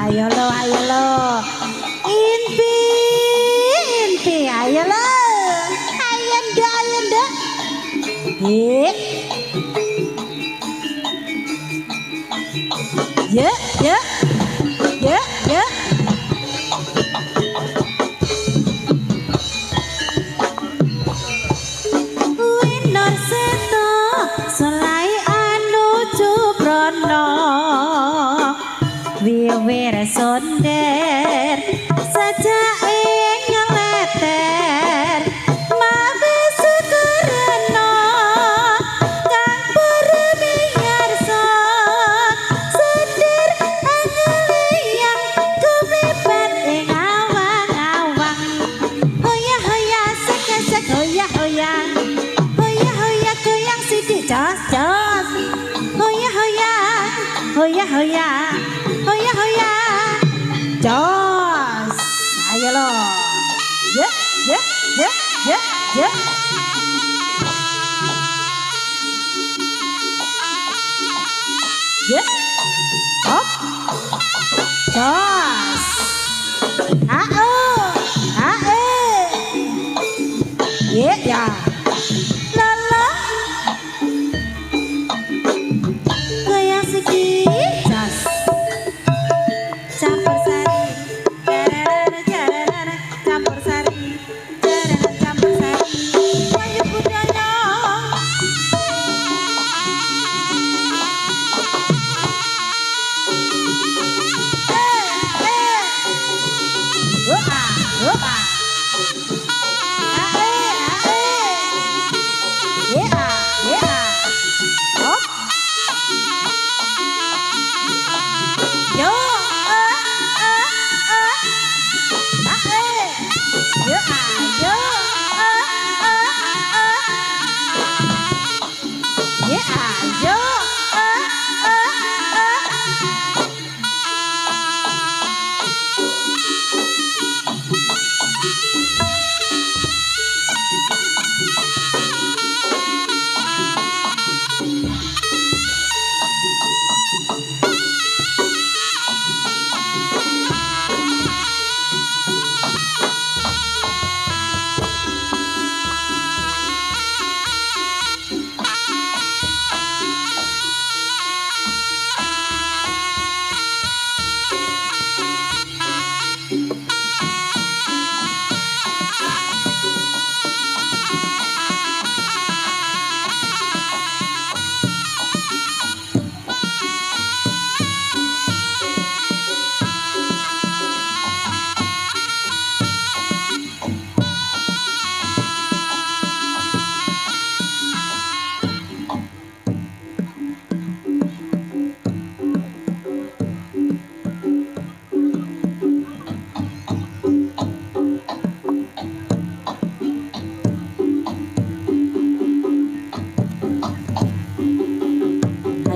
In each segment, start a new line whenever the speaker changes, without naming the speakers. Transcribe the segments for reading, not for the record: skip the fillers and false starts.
Ayo lo, inti, ayo lo, ayo ndak, ya, winor seto, selai anu cubrono. Wiwir sonder saja ngeleter mabe sukureno kang purmi ngarsa sender angeliyang kumibat ing awang-awang hoya sek hoya goyang sidik jos hoya jos, ayo lo, ya, hop, jos, ya, lala, goyang sedikit, jos, campur sari.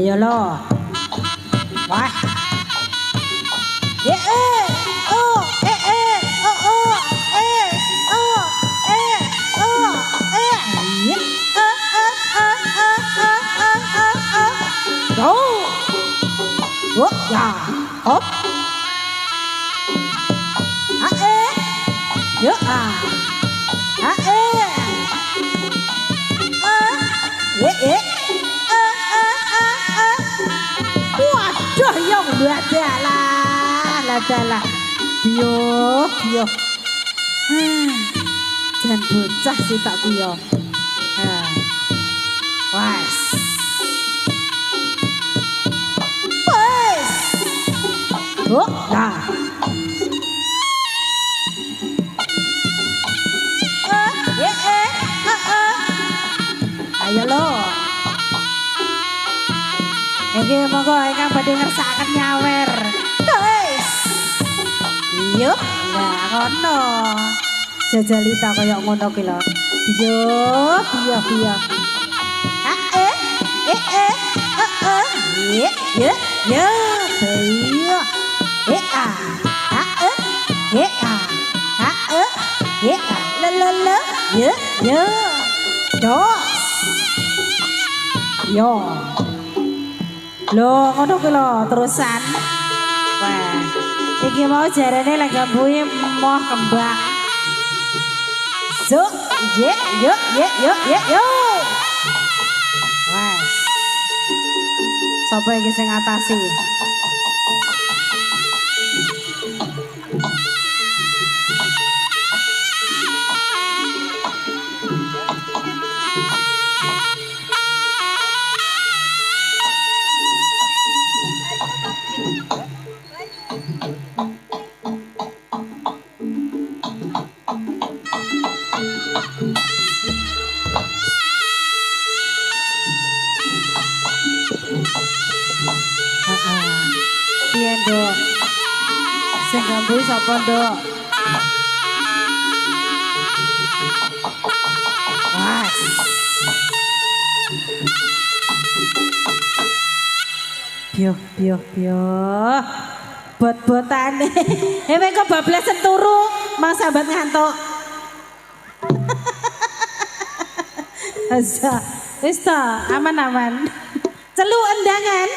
Ayo lo, wah, ya, hop, ya, waduh yang badalah dalah. Biyo, biyo. Jangan bocah sih tak biyo. Wes. Wes. Oh, nah. Ayo lo. Iki monggo ingkang badhe ngersakaken nyawer. Wes. Yuk, nah ngono. Jajalita kaya ngono ki lho. Yo, piye. Ye, ye, ye, yo. La, ye, ye. Dos. Yo. Lho, ngono ki lho, terusan. Wah, iki mau jarane lek gambuhe moh kembang. Zo, ye, yo. Wes. Sapa iki sing ngatasi? Piye nduk? Sing gambu sapa nduk? Mas. Biyo. Bot-botane. Mek kok bablesen turu, Mang sambat ngantuk. Wis ta, aman-aman. Celuk endangan.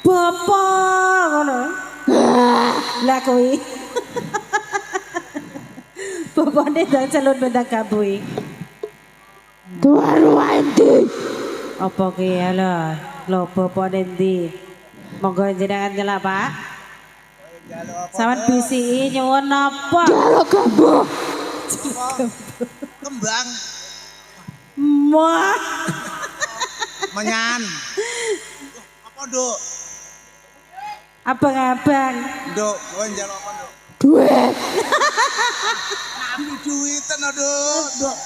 Bapak ngono. Lah kuwi. Bapakne ndang celun bentang kabui.
Tuaru endi?
Apa ki lho? Lho bapakne ndi? Monggo jenengan nyela, Pak. Sawan bisiki nyuwun napa?
Jaluk gambuh.
Kembang
Wah.
menyan. Apa nduk?
Abang-abang.
Nduk, kowe njaluk apa nduk?
Duit.
Nami duiten nduk. Nduk.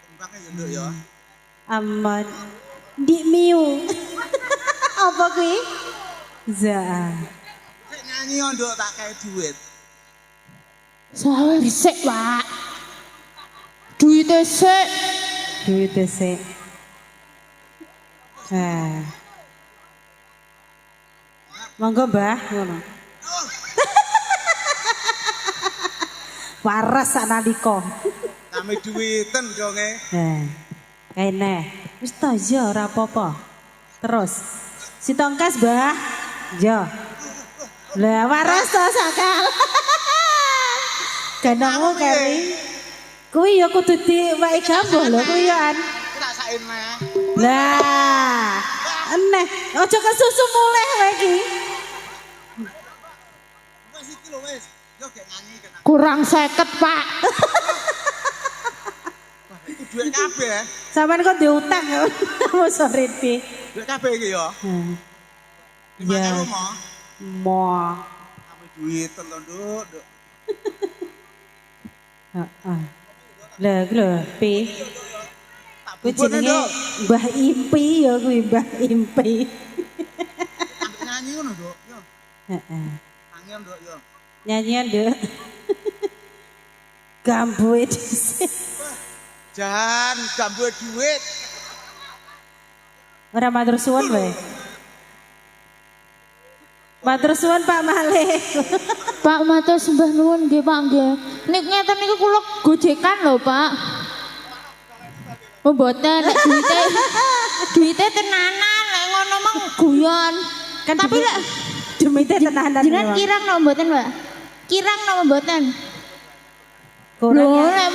Kembangnya ya nduk ya.
Aman. Di miu. Apa kuwi? Za.
Sik nyanyi nduk tak kae duit.
Sawer sik, Pak. Duite sik.
Duit sik. Monggo Mbah ngono. Waras sak nalika.
Nami duiten donge.
Kene. Wis ta ya ora apa-apa. Terus si tongkas Mbah. Ya. Lah waras to sakal. Ganangmu kari. Kuwi ya kudu diwaki gambuh lho kuwi ya an.
Tak sain meh.
Lah. Eneh, aja kesusu mulih kowe iki.
Wis iki lho wis. Yo gek nyanyi kena.
Kurang 50, Pak.
Iku duit kabeh.
Sampeyan kok diutang kok. Sore iki.
Duit kabeh iki ya.
Ya. Mo.
Nami duiten lho nduk.
Heeh. Lah iki lho, Pi.
Tak
Kuwi
bubur
jenenge
nduk.
Mbah Impi ya kuwi Mbah Impi.
Ambek nyanyi ngono nduk. Yo.
Heeh.
Angel nduk yo.
Nyanyian Nduk. Gambuhe dhisik.
Jan gambu duit.
Ora matur suwun wae. Matur suwun Pak Malik.
Pak matur sembah nuwun nggih, Pak nggih. Nek ngeten niku kula gojekan lho, Pak. Oh mboten, nek duite tenanan, nek ngono mah guyon.
Kan
Tapi lek
demite tenanan.
jenengan kirang napa mboten, Pak? Kirang napa mboten?
Kurang
Lho,
ya.
lek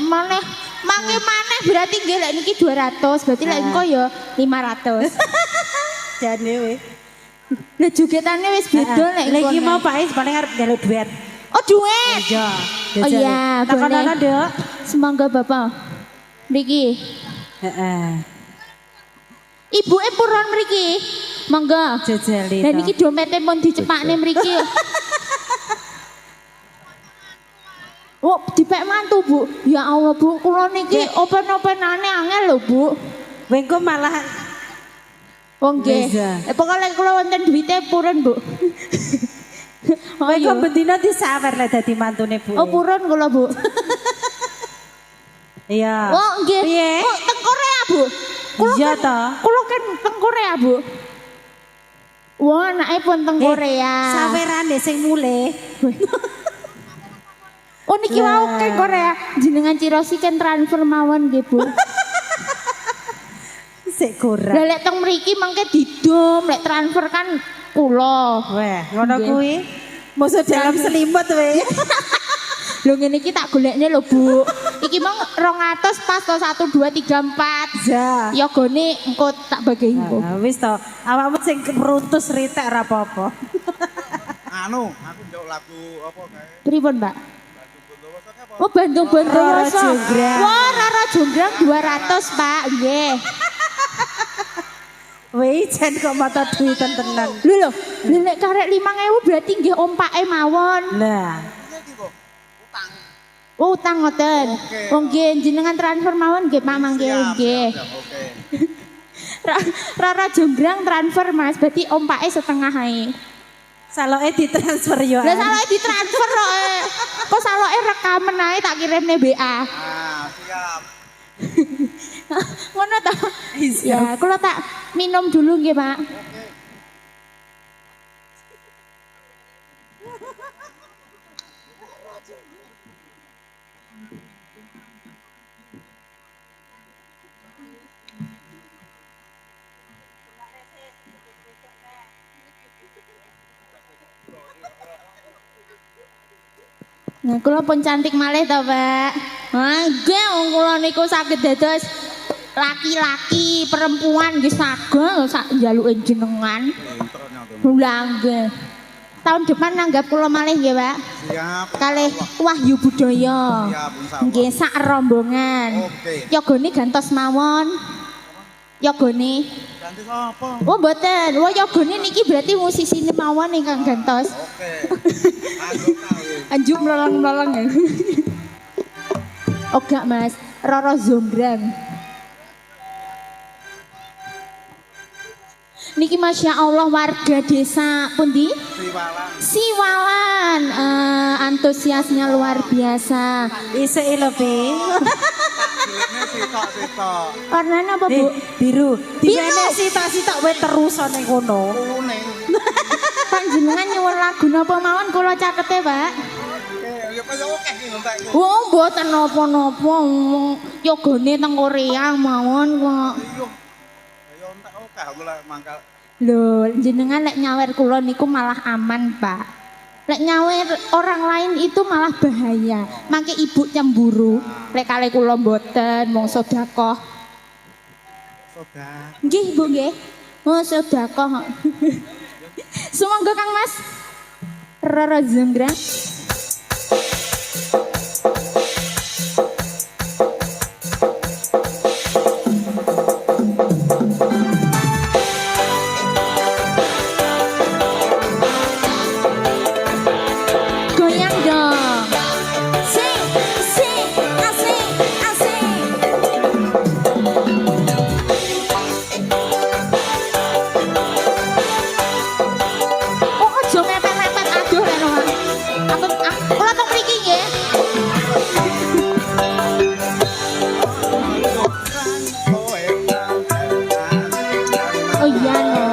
maneh mangke maneh berarti nggih lek niki 200, berarti lek engko ya 500.
Jane we.
Lah jogetane wis beda lek
Lagi
kono.
mau Pak Is paling arep njaluk duit.
Oh duit.
Iya.
Oh iya,
Takonono,
boleh.
Dok.
Semangga Bapak. Mriki.
Heeh.
Ibuke purun mriki. Mangga.
Jajali.
Lah niki dompete pun dicepakne mriki. Oh, dipek mantu, Bu. Ya Allah, Bu. Kula niki open-openane angel lho, Bu.
Wengko malah
Oh nggih.
Bisa.
Pokoke kula wonten duwite purun, Bu. Oh
wengko
iya.
bendina disawer lek dadi mantune Bu.
Oh purun kula, Bu.
Iya.
Oh nggih.
Piye?
Oh teng Korea, Bu.
Iya to.
Kula kan teng Korea, Bu. Wah, anake pun teng Korea.
Sawerane sing mulih.
Oh niki
Lah.
wau kan Korea. Jenengan Cirosi kan transfer mawon nggih, Bu.
Sik kurang.
Lah lek teng mriki mangke didom, lek transfer kan kula.
Weh, ngono
Nggih.
kuwi. Musuh dalam selimut we.
Lho ngene iki tak golekne lho, Bu. Iki mang 200 pas to 1 2 3 4.
Ja.
Yogane engko tak bagi engko.
Nah, wis to. Awakmu sing meruntus ritek ora apa-apa.
Anu, aku njaluk lagu apa kae?
Pripun, Mbak?
Bondowoso apa?
Oh, Bandung
Rara
Bondowoso.
Jonggrang.
Wah, Rara Jonggrang 200, Pak. Nggih.
Weh, jan kok mata duitan tenan.
Lho, lek karek 5.000 berarti nggih ompake mawon.
Lah,
Iya iki kok. Utang.
Oh, utang ngoten.
Oke.
Oh, nggih, jenengan transfer mawon nggih, Pak mangke nggih.
Siap, oke.
Rara Jonggrang transfer, Mas. Berarti ompake setengah ae.
saloke ditransfer yo.
Lah saloke ditransfer kok. Kok saloke rekaman ae tak kirimne BA.
Ah, siap.
Ngono ta?
Iya.
Ya, kula tak minum dulu nggih, Pak. Nah, kula pun cantik malih to, Pak. Wah, nggih wong kula niku saged dados laki-laki, perempuan nggih saged sak njaluke jenengan.
Intronya tuh.
Lah nggih. Tahun depan nanggap kula malih nggih, Pak.
Siap.
Kalih Wahyu Budaya.
Siap, insyaallah.
Nggih sak rombongan.
Oke.
Yogane gantos mawon. Yogane.
Ganti apa?
Oh, mboten. Wah, yogane niki berarti musisine mawon ingkang gantos.
Oke. Anggap tahu.
Anjuk melolong-melolong ya. Oh gak Mas, Rara Jonggrang. Niki Masya Allah warga desa pundi?
Siwalan.
Siwalan. Antusiasnya luar biasa.
Isuk lho, Pi.
Ini sitok-sitok.
Warnanya apa Bu?
Biru.
Biru.
Diwene sitok-sitok wae terus ning kono.
Kuning.
Panjenengan nyuwun lagu napa mawon kula catete, Pak.
Oke, ya kaya oke iki lho, Pak.
Oh, mboten napa-napa. Yogane teng Korea mawon kok.
Iya. Ya entek oke aku lek mangkal.
Lho, jenengan lek nyawer kula niku malah aman, Pak. Lek nyawer orang lain itu malah bahaya. Mangke ibu cemburu. Lek kalih kula mboten mung sedekah.
Soda.
Nggih, Bu nggih. Oh, sedekah. Sumangga Kang Mas. Rara Jonggrang. Goyang dong. Sing, sing, asik, asik. Oh, aja mepet-mepet aduh reno. Kula teng mriki nggih. Oh iya no.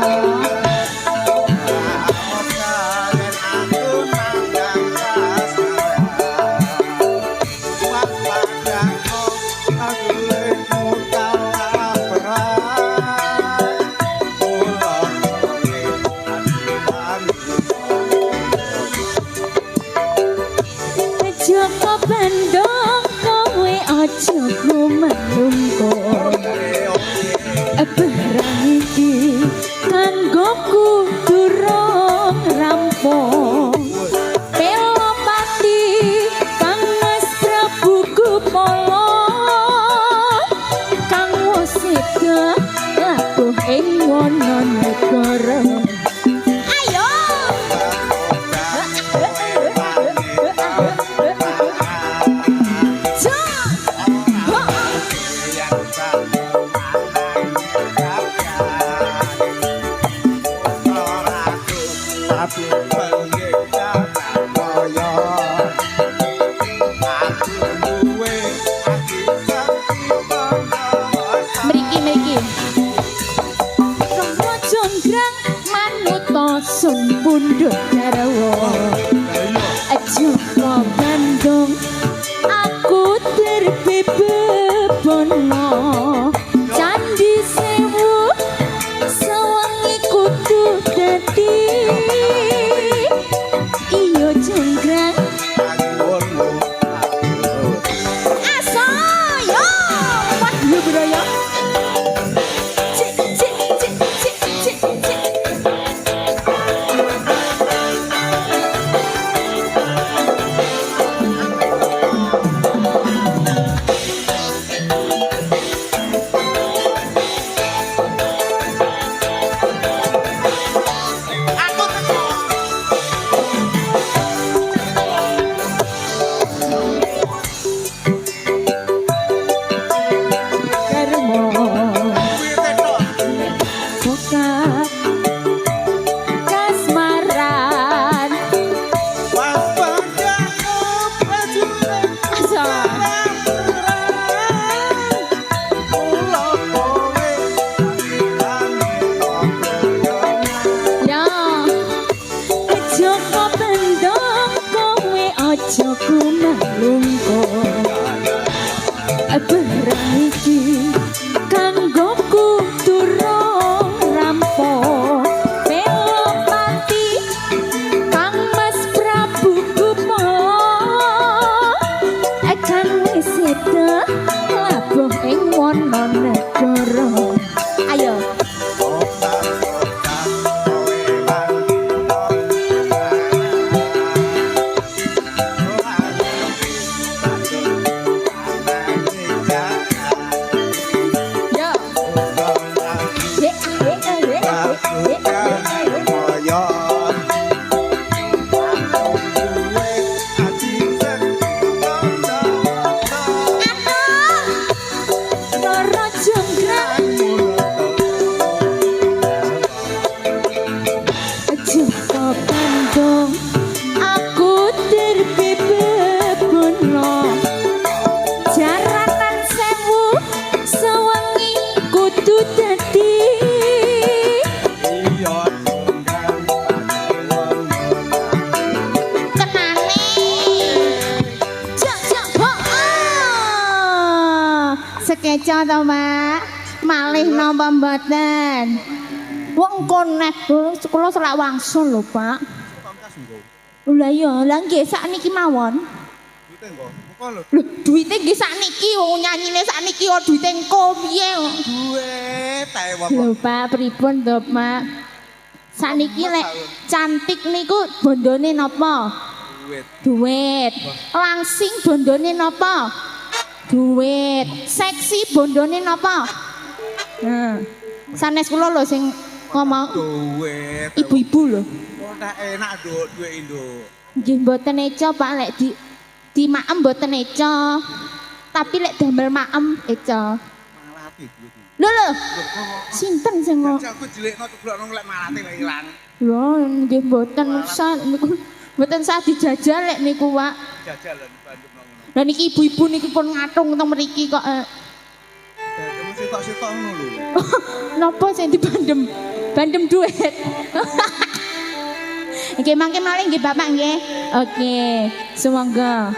Joko Bandung kowe aja lumanungko. Barang iki kanggo kudur
Aku pengen kaya aku duwe ati
Mriki. Romo jonggrang manuta sun pundhut garwa. Aja Bandung aku terbebebono Candi Sewu sewengi kudu dadi iyo jonggrang aso yo wah yo braya cik Sekeca to, Mak. Malih napa mboten? Wong koneh kula selak wangsul lho, Pak. Lah iya, lah nggih sakniki mawon.
Duite engko. Engko lho.
Lho, duite nggih sakniki wong nyanyine sakniki kok duite engko piye?
Duit ae wong.
Lho, Pak, pripun to, Pak? Sakniki lek cantik niku bondone napa?
Duit.
Duit. Langsing bondone napa? Duit. Seksi bondone napa? Nah. Sanes kula lho sing ngomong
Duit.
ibu-ibu lho.
Ora enak nduk duit nduk.
Nggih mboten eca Pak lek di maem mboten eca. Tapi lek damel maem eca.
Malati duit.
Lho. Sinten sing ngomong?
Aku jelekno ceblokno lek malate lek ilang.
Lho nggih mboten usah niku mboten sah dijajal lek niku Pak.
Jajal lho Bandung ngono.
Lah niki ibu-ibu niki pun ngatung teng mriki kok.
Kamu sitok-sitok ngono lho.
Napa sing dibandem? Bandem duit. Nggih mangke malih nggih Bapak nggih. Oke, semoga